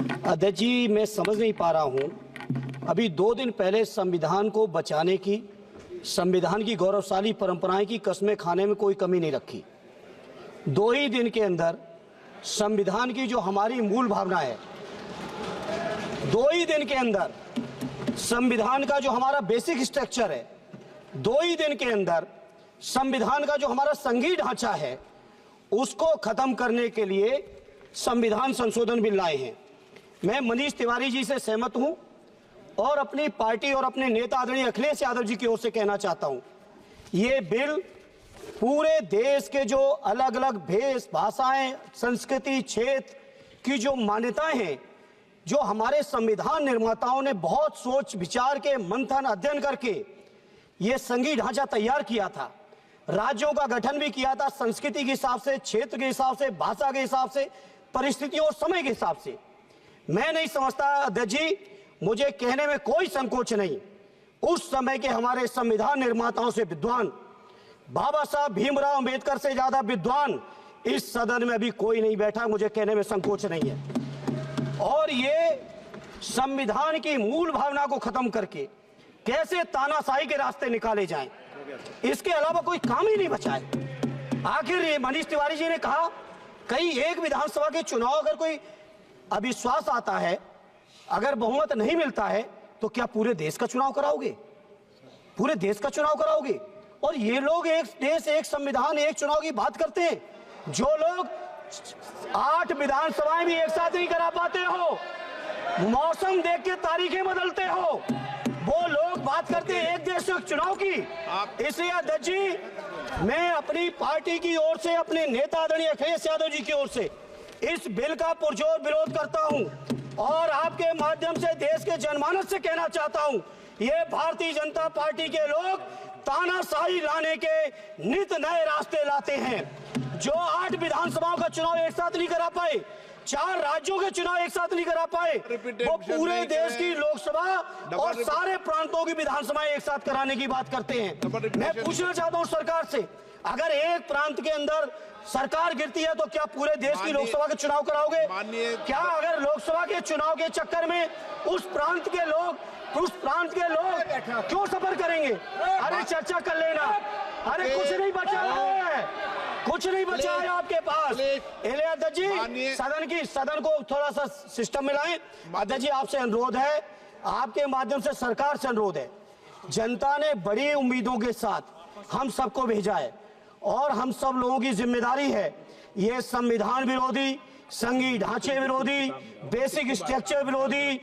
अध्यक्ष जी, मैं समझ नहीं पा रहा हूं, अभी 2 दिन पहले संविधान को बचाने की, संविधान की गौरवशाली परंपराएं की कस्में खाने में कोई कमी नहीं रखी। 2 ही दिन के अंदर संविधान की जो हमारी मूल भावना है, 2 ही दिन के अंदर संविधान का जो हमारा बेसिक स्ट्रक्चर है, 2 ही दिन के अंदर संविधान का जो हमारा संघीय ढांचा है, उसको खत्म करने के लिए संविधान संशोधन बिल लाए हैं। मैं मनीष तिवारी जी से सहमत हूं और अपनी पार्टी और अपने नेता आदरणीय अखिलेश यादव जी की ओर से कहना चाहता हूं, ये बिल पूरे देश के जो अलग अलग भेष, भाषाएं, संस्कृति, क्षेत्र की जो मान्यताएं हैं, जो हमारे संविधान निर्माताओं ने बहुत सोच विचार के मंथन अध्ययन करके ये संघीय ढांचा तैयार किया था, राज्यों का गठन भी किया था, संस्कृति के हिसाब से, क्षेत्र के हिसाब से, भाषा के हिसाब से, परिस्थितियों और समय के हिसाब से। मैं नहीं समझता अध्यक्ष जी, मुझे कहने में कोई संकोच नहीं, उस समय के हमारे संविधान निर्माताओं से विद्वान, बाबा साहब भीमराव अंबेडकर से ज्यादा विद्वान इस सदन में अभी कोई नहीं बैठा, मुझे कहने में संकोच नहीं है। और ये संविधान की मूल भावना को खत्म करके कैसे तानाशाही के रास्ते निकाले जाएं, इसके अलावा कोई काम ही नहीं बचा है। आखिर मनीष तिवारी जी ने कहा, कहीं एक विधानसभा के चुनाव अगर कोई अविश्वास आता है, अगर बहुमत नहीं मिलता है, तो क्या पूरे देश का चुनाव कराओगे? पूरे देश का चुनाव कराओगे? और ये लोग एक देश, एक संविधान, एक चुनाव की बात करते हैं। जो लोग 8 विधानसभाएं भी एक साथ नहीं करा पाते हो, मौसम देख के तारीखें बदलते हो, वो लोग बात करते हैं एक देश एक चुनाव की। इसलिए अध्यक्ष जी, मैं अपनी पार्टी की ओर से, अपने नेता आदरणीय अखिलेश यादव जी की ओर से इस बिल का पुरजोर विरोध करता हूं और आपके माध्यम से देश के जनमानस से कहना चाहता हूं, ये भारतीय जनता पार्टी के लोग तानाशाही लाने के नित नए रास्ते लाते हैं। जो 8 विधानसभाओं का चुनाव एक साथ नहीं करा पाए, 4 राज्यों के चुनाव एक साथ नहीं करा पाए, वो पूरे देश की लोकसभा और सारे प्रांतों की विधानसभाएं एक साथ कराने की बात करते हैं। मैं पूछना चाहता हूं सरकार से, अगर एक प्रांत के अंदर सरकार गिरती है तो क्या पूरे देश की लोकसभा के चुनाव कराओगे? क्या अगर लोकसभा के चुनाव के चक्कर में उस प्रांत के लोग क्यों सफर करेंगे? अरे चर्चा कर लेना, अरे कुछ नहीं बचा है, कुछ नहीं बचा है आपके पास। अध्यक्ष जी, सदन को थोड़ा सा सिस्टम में लाएं। अध्यक्ष जी, आपसे अनुरोध है, आपके माध्यम से सरकार से अनुरोध है, जनता ने बड़ी उम्मीदों के साथ हम सबको भेजा है और हम सब लोगों की जिम्मेदारी है, ये संविधान विरोधी, संघीय ढांचे विरोधी, बेसिक स्ट्रक्चर विरोधी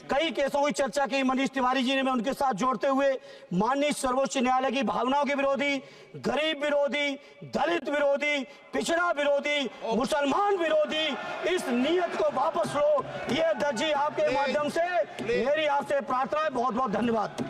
कई केसों की चर्चा की मनीष तिवारी जी ने, मैं उनके साथ जोड़ते हुए माननीय सर्वोच्च न्यायालय की भावनाओं के विरोधी, गरीब विरोधी, दलित विरोधी, पिछड़ा विरोधी, मुसलमान विरोधी, इस नीयत को वापस लो। ये अध्यक्ष जी, आपके माध्यम से मेरी आपसे प्रार्थना है। बहुत बहुत धन्यवाद।